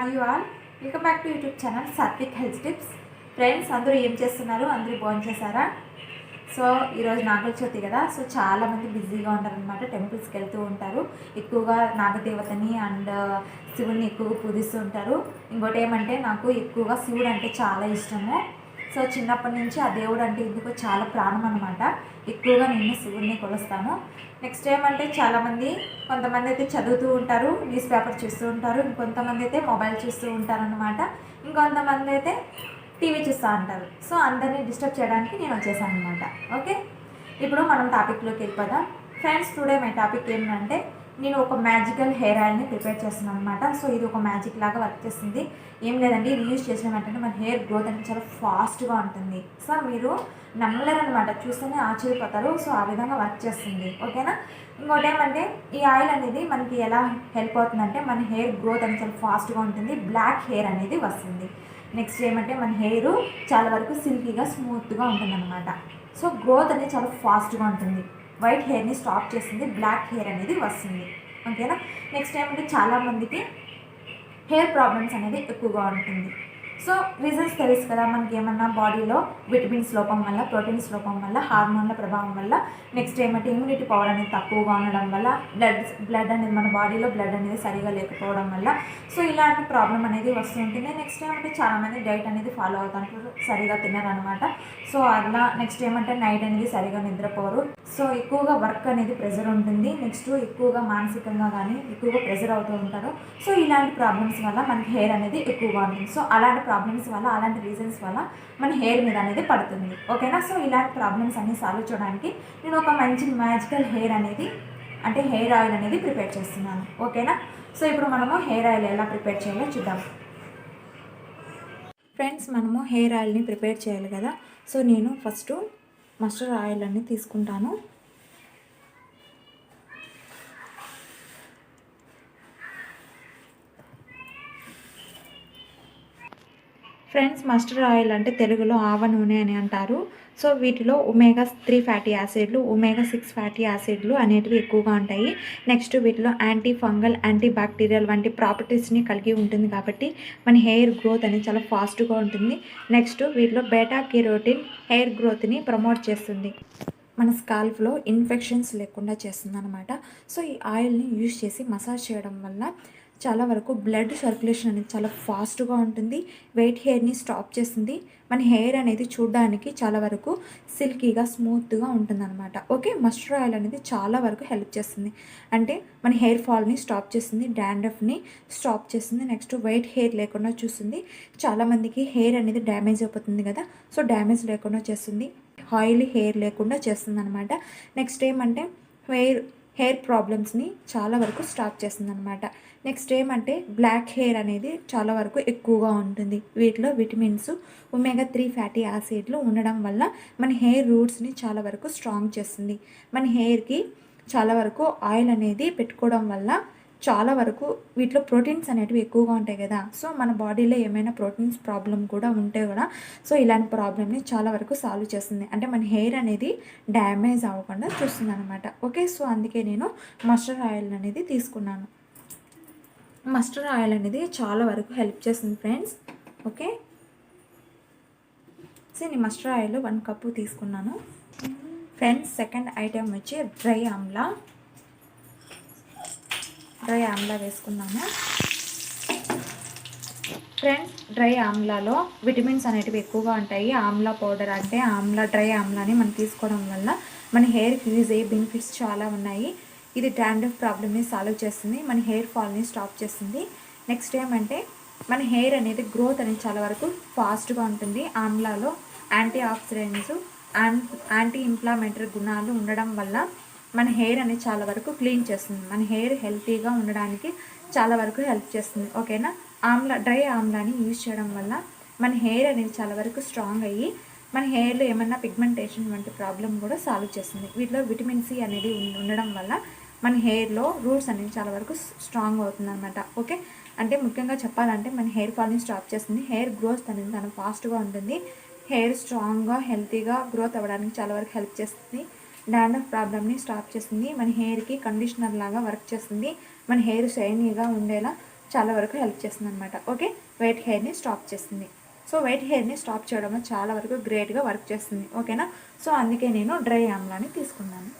Are you all welcome back to YouTube channel Satvik health tips. Friends, అందరూ ఏం చేస్తున్నారు? అందరూ భోంచేశారా? సో ఈరోజు నాగుల చవితి కదా, సో చాలామంది బిజీగా ఉంటారనమాట. టెంపుల్స్కి వెళ్తూ ఉంటారు, ఎక్కువగా నాగదేవతని అండ్ శివుడిని ఎక్కువగా పూజిస్తూ ఉంటారు. ఇంకోటి ఏమంటే, నాకు ఎక్కువగా శివుడు అంటే చాలా ఇష్టము. సో చిన్నప్పటి నుంచి ఆ దేవుడు అంటే ఎందుకో చాలా ప్రాణం అనమాట. ఎక్కువగా నేను శివుడిని కొలుస్తాను. నెక్స్ట్ ఏమంటే, కొంతమంది అయితే చదువుతూ ఉంటారు, న్యూస్ పేపర్ చూస్తూ ఉంటారు, ఇంకొంతమంది అయితే మొబైల్ చూస్తూ ఉంటారు అనమాట. ఇంకొంతమంది అయితే టీవీ చూస్తూ ఉంటారు. సో అందరినీ డిస్టర్బ్ చేయడానికి నేను వచ్చేసాను అనమాట. ఓకే, ఇప్పుడు మనం టాపిక్లోకి వెళ్ళిపోదాం. ఫ్రెండ్స్, టుడే మై టాపిక్ ఏంటంటే, నేను ఒక మ్యాజికల్ హెయిర్ ఆయిల్ని ప్రిపేర్ చేస్తున్నాను అనమాట. సో ఇది ఒక మ్యాజిక్ లాగా వర్క్ చేస్తుంది. ఏం లేదండి, ఇది యూజ్ చేసిన వెంటనే మన హెయిర్ గ్రోత్ అనేది చాలా ఫాస్ట్గా ఉంటుంది. సో మీరు నమ్మలేరనమాట, చూస్తేనే ఆశ్చర్యపోతారు. సో ఆ విధంగా వర్క్ చేస్తుంది. ఓకేనా? ఇంకోటి ఏమంటే, ఈ ఆయిల్ అనేది మనకి ఎలా హెల్ప్ అవుతుందంటే, మన హెయిర్ గ్రోత్ అనేది చాలా ఫాస్ట్గా ఉంటుంది, బ్లాక్ హెయిర్ అనేది వస్తుంది. నెక్స్ట్ ఏమంటే, మన హెయిర్ చాలా వరకు సిల్కీగా స్మూత్గా ఉంటుందన్నమాట. సో గ్రోత్ అనేది చాలా ఫాస్ట్గా ఉంటుంది. వైట్ హెయిర్ని స్టాప్ చేస్తుంది, బ్లాక్ హెయిర్ అనేది వస్తుంది. ఓకేనా? నెక్స్ట్ ఏమంటే, చాలామందికి హెయిర్ ప్రాబ్లమ్స్ అనేది ఎక్కువగా ఉంటుంది. సో రీజన్స్ తెలుసు కదా, మనకి ఏమన్నా బాడీలో విటమిన్స్ లోపం వల్ల, ప్రోటీన్స్ లోపం వల్ల, హార్మోన్ల ప్రభావం వల్ల, నెక్స్ట్ ఏమంటే ఇమ్యూనిటీ పవర్ అనేది తక్కువగా ఉండడం వల్ల, బ్లడ్ అనేది మన బాడీలో బ్లడ్ అనేది సరిగా లేకపోవడం వల్ల, సో ఇలాంటి ప్రాబ్లం అనేది వస్తూ ఉంటుంది. నెక్స్ట్ ఏమంటే, చాలామంది డైట్ అనేది ఫాలో అవుతారు, సరిగా తినరనమాట. సో అలా నెక్స్ట్ ఏమంటే, నైట్ అనేది సరిగా నిద్రపోరు. సో ఎక్కువగా వర్క్ అనేది ప్రెజర్ ఉంటుంది. నెక్స్ట్ ఎక్కువగా మానసికంగా కానీ ఎక్కువగా ప్రెజర్ అవుతూ ఉంటారు. సో ఇలాంటి ప్రాబ్లమ్స్ వల్ల మనకి హెయిర్ అనేది ఎక్కువగా ఉంటుంది. సో అలాంటి ప్రాబ్లమ్స్ వల్ల, అలాంటి రీజన్స్ వల్ల మన హెయిర్ మీద అనేది పడుతుంది. ఓకేనా? సో ఇలాంటి ప్రాబ్లమ్స్ అన్ని సాల్వ్ చేయడానికి నేను ఒక మంచి మ్యాజికల్ హెయిర్ ఆయిల్ అనేది ప్రిపేర్ చేస్తున్నాను. ఓకేనా? సో ఇప్పుడు మనము హెయిర్ ఆయిల్ ఎలా ప్రిపేర్ చేయాలో చూద్దాం. ఫ్రెండ్స్, మనము హెయిర్ ఆయిల్ని ప్రిపేర్ చేయాలి కదా. సో నేను ఫస్ట్ మస్టర్డ్ ఆయిల్ అని తీసుకుంటాను. ఫ్రెండ్స్, మస్టర్డ్ ఆయిల్ అంటే తెలుగులో ఆవ నూనె అని అంటారు. సో వీటిలో ఒమేగా 3 ఫ్యాటీ యాసిడ్లు, ఒమేగా 6 ఫ్యాటీ యాసిడ్లు అనేటివి ఎక్కువగా ఉంటాయి. నెక్స్ట్ వీటిలో యాంటీ ఫంగల్, యాంటీ బ్యాక్టీరియల్ వంటి ప్రాపర్టీస్ని కలిగి ఉంటుంది కాబట్టి మన హెయిర్ గ్రోత్ అనేది చాలా ఫాస్ట్గా ఉంటుంది. నెక్స్ట్ వీటిలో బీటా కెరోటిన్ హెయిర్ గ్రోత్ని ప్రమోట్ చేస్తుంది, మన స్కాల్ఫ్లో ఇన్ఫెక్షన్స్ లేకుండా చేస్తుంది అనమాట. సో ఈ ఆయిల్ని యూజ్ చేసి మసాజ్ చేయడం వల్ల చాలా వరకు బ్లడ్ సర్క్యులేషన్ అనేది చాలా ఫాస్ట్గా ఉంటుంది, వెయిట్ హెయిర్ని స్టాప్ చేస్తుంది, మన హెయిర్ అనేది చూడడానికి చాలా వరకు సిల్కీగా స్మూత్గా ఉంటుందన్నమాట. ఓకే, మస్టర్డ్ ఆయిల్ అనేది చాలా వరకు హెల్ప్ చేస్తుంది. అంటే మన హెయిర్ ఫాల్ని స్టాప్ చేస్తుంది, డాండ్రఫ్ని స్టాప్ చేస్తుంది, నెక్స్ట్ వైట్ హెయిర్ లేకుండా చూస్తుంది. చాలామందికి హెయిర్ అనేది డ్యామేజ్ అయిపోతుంది కదా, సో డ్యామేజ్ లేకుండా చేస్తుంది, ఆయిలీ హెయిర్ లేకుండా చేస్తుంది అనమాట. నెక్స్ట్ ఏమంటే, హెయిర్ ప్రాబ్లమ్స్ని చాలా వరకు స్టాప్ చేస్తుంది అనమాట. నెక్స్ట్ ఏమంటే, బ్లాక్ హెయిర్ అనేది చాలా వరకు ఎక్కువగా ఉంటుంది. వీటిలో విటమిన్స్, ఒమేగా 3 ఫ్యాటీ యాసిడ్లు ఉండడం వల్ల మన హెయిర్ రూట్స్ని చాలా వరకు స్ట్రాంగ్ చేస్తుంది. మన హెయిర్కి చాలా వరకు ఆయిల్ అనేది పెట్టుకోవడం వల్ల చాలా వరకు వీటిలో ప్రోటీన్స్ అనేటివి ఎక్కువగా ఉంటాయి కదా. సో మన బాడీలో ఏమైనా ప్రోటీన్స్ ప్రాబ్లం కూడా ఉంటే కూడా, సో ఇలాంటి ప్రాబ్లమ్ని చాలా వరకు సాల్వ్ చేస్తుంది. అంటే మన హెయిర్ అనేది డ్యామేజ్ అవ్వకుండా చూస్తుంది అనమాట. ఓకే, సో అందుకే నేను మస్టర్డ్ ఆయిల్ అనేది తీసుకున్నాను. మస్టర్డ్ ఆయిల్ అనేది చాలా వరకు హెల్ప్ చేస్తుంది ఫ్రెండ్స్. ఓకే, సో నేను మస్టర్డ్ ఆయిల్ 1 కప్పు తీసుకున్నాను. ఫ్రెండ్స్, సెకండ్ ఐటెం వచ్చి డ్రై ఆమ్లా వేసుకున్నాను. ఫ్రెండ్స్, డ్రై ఆమ్లాలో విటమిన్స్ అనేటివి ఎక్కువగా ఉంటాయి. ఆమ్లా పౌడర్ అంటే డ్రై ఆమ్లాని మనం తీసుకోవడం వల్ల మన హెయిర్కి యూజ్ అయ్యే బెనిఫిట్స్ చాలా ఉన్నాయి. ఇది డాండ్రఫ్ ప్రాబ్లమ్ని సాల్వ్ చేస్తుంది, మన హెయిర్ ఫాల్ని స్టాప్ చేస్తుంది. నెక్స్ట్ ఏమంటే, మన హెయిర్ అనేది గ్రోత్ అనేది చాలా వరకు ఫాస్ట్గా ఉంటుంది. ఆమ్లాలో యాంటీ ఆక్సిడెంట్స్, యాంటీ ఇన్ఫ్లమేటరీ గుణాలు ఉండడం వల్ల మన హెయిర్ అనేది చాలా వరకు క్లీన్ చేస్తుంది, మన హెయిర్ హెల్తీగా ఉండడానికి చాలా వరకు హెల్ప్ చేస్తుంది. ఓకేనా? డ్రై ఆమ్లాని యూజ్ చేయడం వల్ల మన హెయిర్ అనేది చాలా వరకు స్ట్రాంగ్ అయ్యి మన హెయిర్లో ఏమన్నా పిగ్మెంటేషన్ వంటి ప్రాబ్లం కూడా సాల్వ్ చేస్తుంది. వీటిలో విటమిన్ సి అనేది ఉండడం వల్ల మన హెయిర్లో రూట్స్ అనేది చాలా వరకు స్ట్రాంగ్ అవుతుంది అనమాట. ఓకే, అంటే ముఖ్యంగా చెప్పాలంటే మన హెయిర్ ఫాల్ని స్టాప్ చేస్తుంది, హెయిర్ గ్రోత్ అనేది చాలా ఫాస్ట్గా ఉంటుంది, హెయిర్ స్ట్రాంగ్గా హెల్తీగా గ్రోత్ అవ్వడానికి చాలా వరకు హెల్ప్ చేస్తుంది, డాండ్రఫ్ ప్రాబ్లమ్ని స్టాప్ చేస్తుంది, మన హెయిర్కి కండిషనర్ లాగా వర్క్ చేస్తుంది, మన హెయిర్ షైనీగా ఉండేలా చాలా వరకు హెల్ప్ చేస్తుంది అనమాట. ఓకే, వైట్ హెయిర్ని స్టాప్ చేస్తుంది. సో వైట్ హెయిర్ని స్టాప్ చేయడం చాలా వరకు గ్రేట్గా వర్క్ చేస్తుంది. ఓకేనా, సో అందుకే నేను డ్రై ఆమ్లాని తీసుకున్నాను.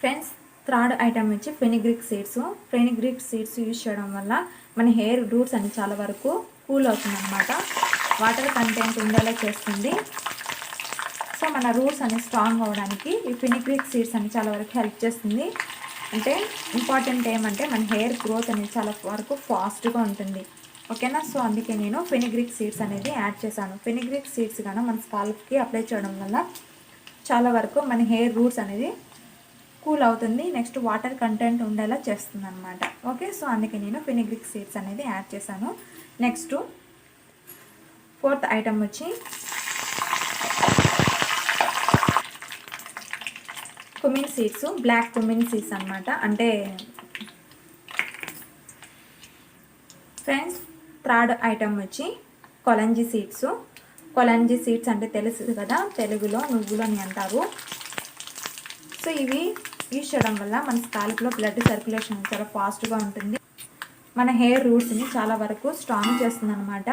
ఫ్రెండ్స్, థర్డ్ ఐటమ్ వచ్చి fenugreek seeds. Fenugreek seeds use చేయడం వల్ల మన హెయిర్ రూట్స్ అని చాలా వరకు కూల్ అవుతుంది అనమాట. వాటర్ కంటెంట్ ఉండేలా చేస్తుంది. సో మన రూట్స్ అని స్ట్రాంగ్ అవ్వడానికి ఈ ఫెనిగ్రిక్ సీడ్స్ అని చాలా వరకు హెల్ప్ చేస్తుంది. అంటే ఇంపార్టెంట్ ఏమంటే మన హెయిర్ గ్రోత్ అనేది చాలా వరకు ఫాస్ట్గా ఉంటుంది. ఓకేనా, సో అందుకే నేను ఫెనిగ్రిక్ సీడ్స్ అనేది యాడ్ చేశాను. ఫెనిగ్రిక్ సీడ్స్ కానీ మన స్కాల్ప్కి అప్లై చేయడం వల్ల చాలా వరకు మన హెయిర్ రూట్స్ అనేది కూల్ అవుతుంది. నెక్స్ట్ వాటర్ కంటెంట్ ఉండేలా చేస్తుంది అనమాట. ఓకే, సో అందుకే నేను ఫెనిగ్రిక్ సీడ్స్ అనేది యాడ్ చేశాను. నెక్స్ట్ ఫోర్త్ ఐటమ్ వచ్చి cumin seeds, black cumin seeds అనమాట. అంటే ఫ్రెండ్స్, థర్డ్ ఐటమ్ వచ్చి కొలంజీ సీడ్స్. కొలంజీ సీడ్స్ అంటే తెలుసు కదా, తెలుగులో నువ్వులు అని అంటారు. సో ఇవి యూజ్ చేయడం వల్ల మన స్కాల్ప్లో బ్లడ్ సర్క్యులేషన్ చాలా ఫాస్ట్గా ఉంటుంది. మన హెయిర్ రూట్స్ని చాలా వరకు స్ట్రాంగ్ చేస్తుంది అనమాట.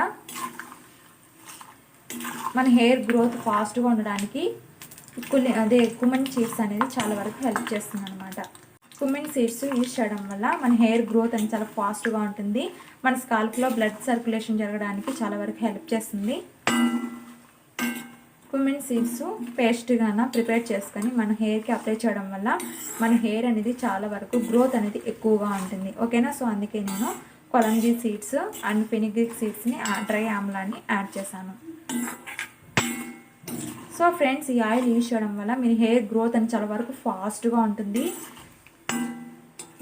మన హెయిర్ గ్రోత్ ఫాస్ట్గా ఉండడానికి కుమిన్ సీడ్స్ అనేది చాలా వరకు హెల్ప్ చేస్తుంది అనమాట. కుమిన్ సీడ్స్ యూజ్ చేయడం వల్ల మన హెయిర్ గ్రోత్ అనేది చాలా ఫాస్ట్గా ఉంటుంది. మన స్కాల్ప్లో బ్లడ్ సర్క్యులేషన్ జరగడానికి చాలా వరకు హెల్ప్ చేస్తుంది. కుమిన్ సీడ్స్ పేస్ట్గాన ప్రిపేర్ చేసుకొని మన హెయిర్కి అప్లై చేయడం వల్ల మన హెయిర్ అనేది చాలా వరకు గ్రోత్ అనేది ఎక్కువగా ఉంటుంది. ఓకేనా, సో అందుకే నేను కొలంజీ సీడ్స్ అండ్ ఫెనిగ్రిక్ సీడ్స్ని డ్రై ఆమ్లాన్ని యాడ్ చేశాను. సో ఫ్రెండ్స్, ఈ ఆయిల్ యూజ్ చేయడం వల్ల మీ హెయిర్ గ్రోత్ అని చాలా వరకు ఫాస్ట్గా ఉంటుంది.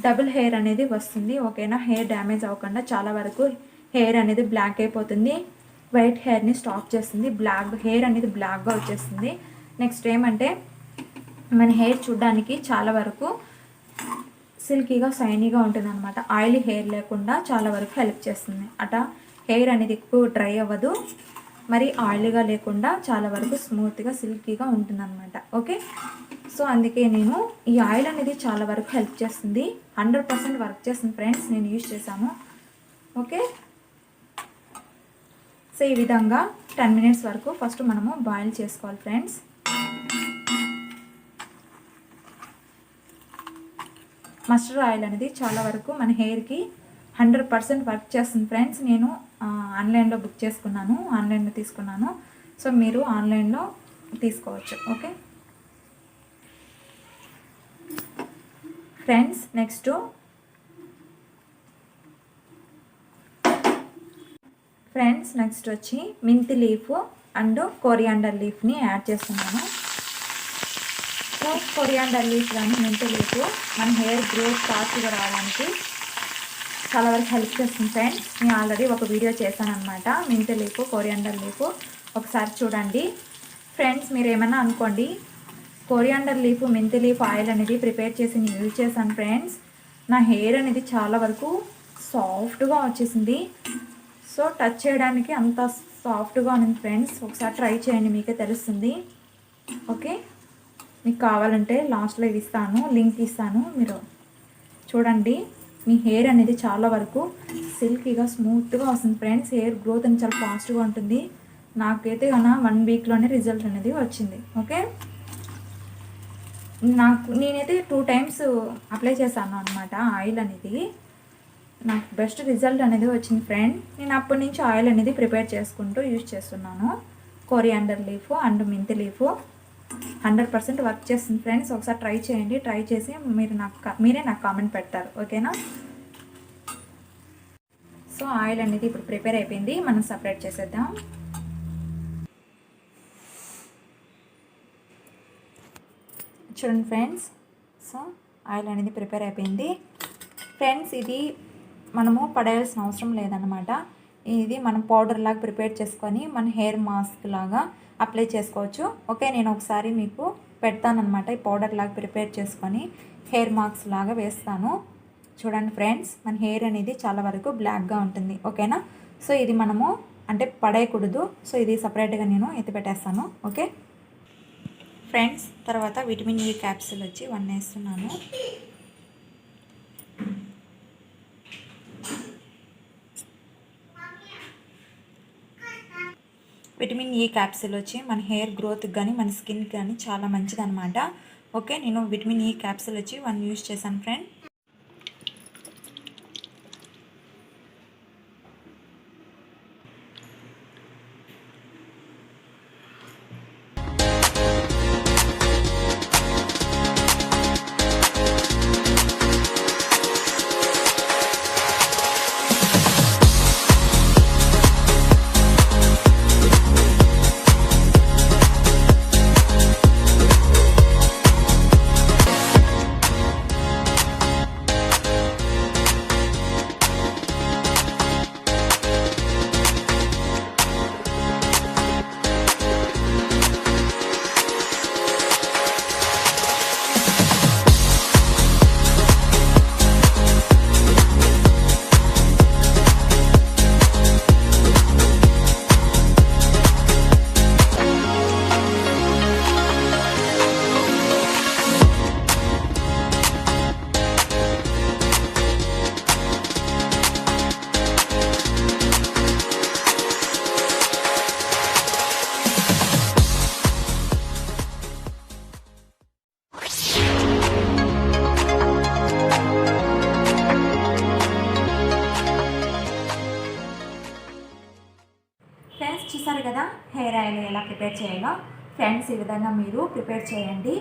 డబుల్ హెయిర్ అనేది వస్తుంది. ఓకేనా, హెయిర్ డ్యామేజ్ అవ్వకుండా చాలా వరకు హెయిర్ అనేది బ్లాక్ అయిపోతుంది. వైట్ హెయిర్ని స్టాప్ చేస్తుంది. బ్లాక్ హెయిర్ అనేది బ్లాక్గా వచ్చేస్తుంది. నెక్స్ట్ ఏమంటే మన హెయిర్ చూడడానికి చాలా వరకు సిల్కీగా షైనీగా ఉంటుంది అనమాట. ఆయిలీ హెయిర్ లేకుండా చాలా వరకు హెల్ప్ చేస్తుంది. హెయిర్ అనేది ఎక్కువ డ్రై అవ్వదు, మరి ఆయిలీగా లేకుండా చాలా వరకు స్మూత్గా సిల్కీగా ఉంటుంది అనమాట. ఓకే, సో అందుకే నేను ఈ ఆయిల్ అనేది చాలా వరకు హెల్ప్ చేస్తుంది. 100% వర్క్ చేస్తుంది ఫ్రెండ్స్, నేను యూజ్ చేశాను. ఓకే, సో ఈ విధంగా 10 minutes వరకు ఫస్ట్ మనము బాయిల్ చేసుకోవాలి ఫ్రెండ్స్. మస్టర్డ్ ఆయిల్ అనేది చాలా వరకు మన హెయిర్కి 100% వర్క్ చేస్తుంది ఫ్రెండ్స్. నేను ఆన్లైన్లో బుక్ చేసుకున్నాను, ఆన్లైన్లో తీసుకున్నాను. సో మీరు ఆన్లైన్లో తీసుకోవచ్చు. ఓకే ఫ్రెండ్స్, నెక్స్ట్ వచ్చి మెంతి లీఫ్ అండ్ కొరియాండర్ లీఫ్ని యాడ్ చేస్తున్నాను. సో కొరియాండర్ లీఫ్ కానీ మెంతి లీఫ్ మన హెయిర్ గ్రోత్ ఫాస్ట్గా రావడానికి చాలా వరకు హెల్ప్ చేస్తుంది ఫ్రెండ్స్. నేను ఆల్రెడీ ఒక వీడియో చేశాను అనమాట, మెంతి లీఫ్ కొరియాండర్ లీఫ్, ఒకసారి చూడండి ఫ్రెండ్స్. మీరు ఏమైనా అనుకోండి, కొరియాండర్ లీఫ్ మెంతి లీఫ్ ఆయిల్ అనేది ప్రిపేర్ చేసి నేను యూజ్ చేశాను ఫ్రెండ్స్. నా హెయిర్ అనేది చాలా వరకు సాఫ్ట్గా వచ్చేసింది. సో టచ్ చేయడానికి అంత సాఫ్ట్గా ఉంది ఫ్రెండ్స్. ఒకసారి ట్రై చేయండి, మీకే తెలుస్తుంది. ఓకే, మీకు కావాలంటే లాస్ట్లో ఇది ఇస్తాను, లింక్ ఇస్తాను, మీరు చూడండి. మీ హెయిర్ అనేది చాలా వరకు సిల్కీగా స్మూత్గా వస్తుంది ఫ్రెండ్స్. హెయిర్ గ్రోత్ అనేది చాలా ఫాస్ట్గా ఉంటుంది. నాకైతే కన్నా 1 weekలోనే రిజల్ట్ అనేది వచ్చింది. ఓకే, నేనైతే 2 times అప్లై చేశాను అనమాట ఆయిల్ అనేది. నాకు బెస్ట్ రిజల్ట్ అనేది వచ్చింది ఫ్రెండ్. నేను అప్పటి నుంచి ఆయిల్ అనేది ప్రిపేర్ చేసుకుంటూ యూజ్ చేస్తున్నాను. కొరియాండర్ లీఫ్ అండ్ మెంతి లీఫ్ 100% వర్క్ చేస్తుంది ఫ్రెండ్స్. ఒకసారి ట్రై చేయండి, ట్రై చేసి మీరే నాకు కామెంట్ పెడతారు. ఓకేనా, సో ఆయిల్ అనేది ఇప్పుడు ప్రిపేర్ అయిపోయింది, మనం సపరేట్ చేసేద్దాం. చూడండి ఫ్రెండ్స్, సో ఆయిల్ అనేది ప్రిపేర్ అయిపోయింది ఫ్రెండ్స్. ఇది మనము పడేయాల్సిన అవసరం లేదనమాట. ఇది మనం పౌడర్ లాగా ప్రిపేర్ చేసుకొని మన హెయిర్ మాస్క్ లాగా అప్లై చేసుకోవచ్చు. ఓకే, నేను ఒకసారి మీకు పెడతానమాట. ఈ పౌడర్ లాగా ప్రిపేర్ చేసుకొని హెయిర్ మాస్క్ లాగా వేస్తాను. చూడండి ఫ్రెండ్స్, మన హెయిర్ అనేది చాలా వరకు బ్లాక్గా ఉంటుంది. ఓకేనా, సో ఇది మనము అంటే పడేయకూడదు. సో ఇది సపరేట్గా నేను ఎత్తి పెట్టేస్తాను. ఓకే ఫ్రెండ్స్, తర్వాత విటమిన్ ఈ క్యాప్సూల్ వచ్చి 1 వేస్తున్నాను. విటమిన్ ఈ క్యాప్సూల్ వచ్చి మన హెయిర్ గ్రోత్కి కానీ మన స్కిన్కి కానీ చాలా మంచిదన్నమాట. ఓకే, నేను విటమిన్ ఈ క్యాప్సూల్ వచ్చి 1 యూజ్ చేశాను ఫ్రెండ్. ఫ్రెండ్స్ చూసారు కదా హెయిర్ ఆయిల్ ఎలా ప్రిపేర్ చేయాలో. ఫ్రెండ్స్ ఈ విధంగా మీరు ప్రిపేర్ చేయండి.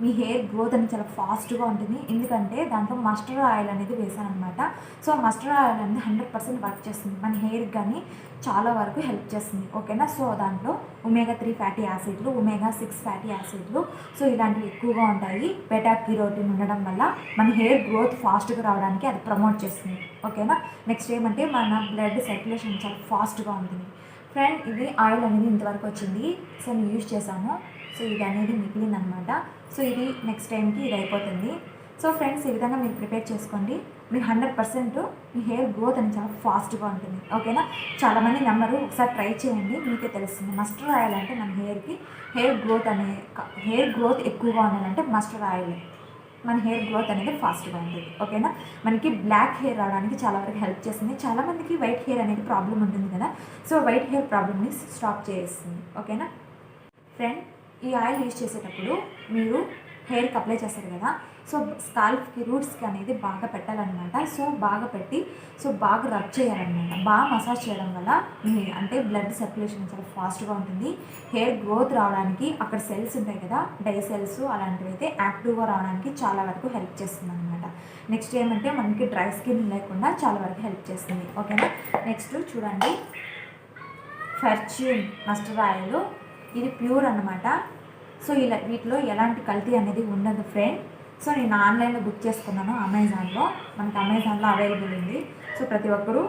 మీ హెయిర్ గ్రోత్ అనేది చాలా ఫాస్ట్గా ఉంటుంది. ఎందుకంటే దాంట్లో మస్టర్డ్ ఆయిల్ అనేది వేసాను అనమాట. సో మస్టర్డ్ ఆయిల్ అనేది 100% వర్క్ చేస్తుంది, మన హెయిర్కి కానీ చాలా వరకు హెల్ప్ చేస్తుంది. ఓకేనా. సో దాంట్లో ఒమేగా 3 ఫ్యాటీ యాసిడ్లు, ఒమేగా 6 ఫ్యాటీ యాసిడ్లు, సో ఇలాంటివి ఎక్కువగా ఉంటాయి. బెటా కెరోటిన్ ఉండడం వల్ల మన హెయిర్ గ్రోత్ ఫాస్ట్గా రావడానికి అది ప్రమోట్ చేస్తుంది. ఓకేనా. నెక్స్ట్ ఏమంటే మన బ్లడ్ సర్క్యులేషన్ చాలా ఫాస్ట్గా ఉంటుంది. ఫ్రెండ్ ఇది ఆయిల్ అనేది ఇంతవరకు వచ్చింది. సో నేను యూజ్ చేశాను. సో ఇది అనేది మిగిలింది అనమాట. సో ఇది నెక్స్ట్ టైంకి ఇది అయిపోతుంది. సో ఫ్రెండ్స్ ఈ విధంగా మీరు ప్రిపేర్ చేసుకోండి. మీరు 100% మీ హెయిర్ గ్రోత్ అనేది చాలా ఫాస్ట్గా ఉంటుంది. ఓకేనా. చాలామంది నమ్మరు, ఒకసారి ట్రై చేయండి, మీకే తెలుస్తుంది. మస్టర్డ్ ఆయిల్ అంటే మన హెయిర్కి హెయిర్ గ్రోత్ ఎక్కువగా ఉండాలంటే మస్టర్డ్ ఆయిల్ మన హెయిర్ గ్రోత్ అనేది ఫాస్ట్గా ఉంటుంది. ఓకేనా. మనకి బ్లాక్ హెయిర్ రావడానికి చాలా వరకు హెల్ప్ చేస్తుంది. చాలామందికి వైట్ హెయిర్ అనేది ప్రాబ్లం ఉంటుంది కదా. సో వైట్ హెయిర్ ప్రాబ్లమ్ని స్టాప్ చేస్తుంది. ఓకేనా. ఫ్రెండ్ ఈ ఆయిల్ యూజ్ చేసేటప్పుడు మీరు హెయిర్కి అప్లై చేస్తారు కదా, సో స్కాల్ప్కి రూట్స్కి అనేది బాగా పెట్టాలన్నమాట. సో బాగా పెట్టి బాగా రబ్ చేయాలన్నమాట. బాగా మసాజ్ చేయడం వల్ల అంటే బ్లడ్ సర్క్యులేషన్ చాలా ఫాస్ట్గా ఉంటుంది. హెయిర్ గ్రోత్ రావడానికి అక్కడ సెల్స్ ఉంటాయి కదా, డై సెల్స్ అలాంటివి అయితే యాక్టివ్గా రావడానికి చాలా వరకు హెల్ప్ చేస్తుంది అనమాట. నెక్స్ట్ ఏమంటే మనకి డ్రై స్కిన్ లేకుండా చాలా వరకు హెల్ప్ చేస్తుంది. ఓకేనా. నెక్స్ట్ చూడండి, ఫార్చ్యూన్ మస్టర్డ్ ఆయిల్ ఇది ప్యూర్ అన్నమాట. సో ఇలా వీటిలో ఎలాంటి కల్తీ అనేది ఉండదు ఫ్రెండ్. సో నేను ఆన్లైన్లో బుక్ చేసుకున్నాను, అమెజాన్లో. మనకి అమెజాన్లో అవైలబుల్ ఉంది. సో ప్రతి ఒక్కరూ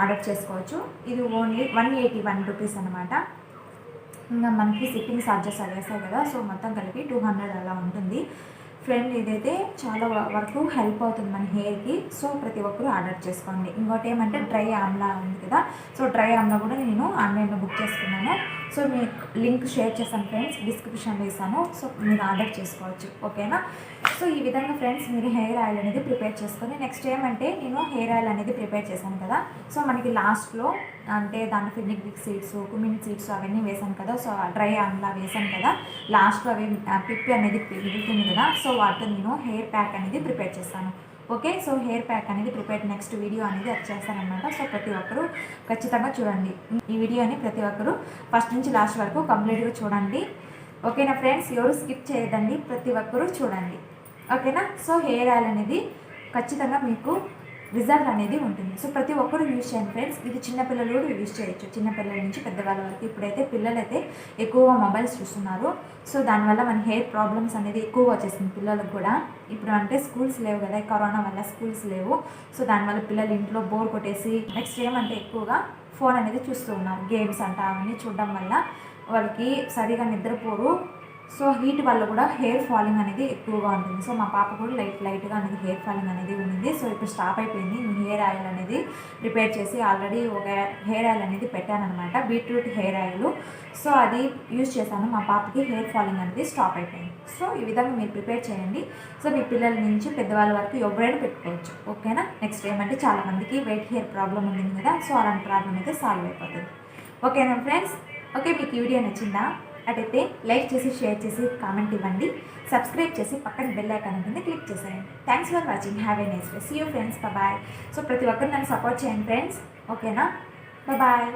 ఆర్డర్ చేసుకోవచ్చు. ఇది ఓన్లీ 181 రూపీస్ అనమాట. ఇంకా మనకి షిప్పింగ్ ఛార్జెస్ అవి వేస్తాయి కదా, సో మొత్తం కలిపి 200 అలా ఉంటుంది. ఫ్రెండ్ ఇదైతే చాలా వరకు హెల్ప్ అవుతుంది మన హెయిర్కి. సో ప్రతి ఒక్కరూ ఆర్డర్ చేసుకోండి. ఇంకోటి ఏమంటే డ్రై ఆమ్లా ఉంది కదా, సో డ్రై ఆమ్లా కూడా నేను ఆన్లైన్లో బుక్ చేసుకున్నాను. సో మీకు లింక్ షేర్ చేస్తాను ఫ్రెండ్స్, డిస్క్రిప్షన్లో ఇస్తాను. సో మీరు ఆర్డర్ చేసుకోవచ్చు. ఓకేనా. సో ఈ విధంగా ఫ్రెండ్స్ మీరు హెయిర్ ఆయిల్ అనేది ప్రిపేర్ చేసుకొని, నెక్స్ట్ ఏమంటే నేను హెయిర్ ఆయిల్ అనేది ప్రిపేర్ చేశాను కదా, సో మనకి లాస్ట్లో అంటే దాంట్లో ఫినిగ్రిక్ సీడ్స్, కుమిన్ సీడ్స్ అవన్నీ వేసాను కదా, సో డ్రై ఆమ్లా వేసాను కదా, లాస్ట్లో అవి పిప్పి అనేది మిగులుతుంది కదా, సో వాటితో నేను హెయిర్ ప్యాక్ అనేది ప్రిపేర్ చేస్తాను. ఓకే. సో హెయిర్ ప్యాక్ అనేది ప్రిపేర్ నెక్స్ట్ వీడియో అనేది అది చేస్తానమాట. సో ప్రతి ఒక్కరూ ఖచ్చితంగా చూడండి. ఈ వీడియోని ప్రతి ఒక్కరూ ఫస్ట్ నుంచి లాస్ట్ వరకు కంప్లీట్గా చూడండి. ఓకేనా ఫ్రెండ్స్. ఎవరు స్కిప్ చేయదండి, ప్రతి ఒక్కరూ చూడండి. ఓకేనా. సో హెయిర్ ఆయిల్ అనేది ఖచ్చితంగా మీకు రిజల్ట్ అనేది ఉంటుంది. సో ప్రతి ఒక్కరు యూజ్ చేయండి ఫ్రెండ్స్. ఇది చిన్నపిల్లలు కూడా యూజ్ చేయొచ్చు, చిన్నపిల్లల నుంచి పెద్దవాళ్ళ వరకు. ఇప్పుడైతే పిల్లలైతే ఎక్కువగా మొబైల్స్ చూస్తున్నారు. సో దానివల్ల మన హెయిర్ ప్రాబ్లమ్స్ అనేది ఎక్కువగా వచ్చేసింది పిల్లలకు కూడా. ఇప్పుడు అంటే స్కూల్స్ లేవు కదా, కరోనా వల్ల స్కూల్స్ లేవు. సో దానివల్ల పిల్లలు ఇంట్లో బోర్ కొట్టేసి నెక్స్ట్ ఏమంటే ఎక్కువగా ఫోన్ అనేది చూస్తూ ఉన్నారు. గేమ్స్ అంట అవన్నీ చూడడం వల్ల వాళ్ళకి సరిగా నిద్రపోరు. సో హీట్ వల్ల కూడా హెయిర్ ఫాలింగ్ అనేది ఎక్కువగా ఉంటుంది. సో మా పాప కూడా లైట్గా అనేది హెయిర్ ఫాలింగ్ అనేది ఉంది. సో ఇప్పుడు స్టాప్ అయిపోయింది. హెయిర్ ఆయిల్ అనేది ప్రిపేర్ చేసి ఆల్రెడీ ఒక హెయిర్ ఆయిల్ అనేది పెట్టానమాట, బీట్రూట్ హెయిర్ ఆయిల్. సో అది యూజ్ చేశాను, మా పాపకి హెయిర్ ఫాలింగ్ అనేది స్టాప్ అయిపోయింది. సో ఈ విధంగా మీరు ప్రిపేర్ చేయండి. సో మీ పిల్లల నుంచి పెద్దవాళ్ళ వరకు ఎవరైనా పెట్టుకోవచ్చు. ఓకేనా. నెక్స్ట్ ఏమంటే చాలామందికి వెయిట్ హెయిర్ ప్రాబ్లం ఉంది కదా, సో అలాంటి ప్రాబ్లం అయితే సాల్వ్ అయిపోతుంది. ఓకేనా ఫ్రెండ్స్. ఓకే, మీకు ఈ వీడియో నచ్చిందా? అటైతే లైక్ చేసి, షేర్ చేసి, కామెంట్ ఇవ్వండి. సబ్స్క్రైబ్ చేసి పక్కన బెల్ ఐకాన్ ఉంటుంది, క్లిక్ చేసేయండి. Thanks for watching. Have a nice day. See you friends. Bye. So ప్రతి ఒక్కరు నన్ను సపోర్ట్ చేయండి ఫ్రెండ్స్. ఓకేనా? బాయ్.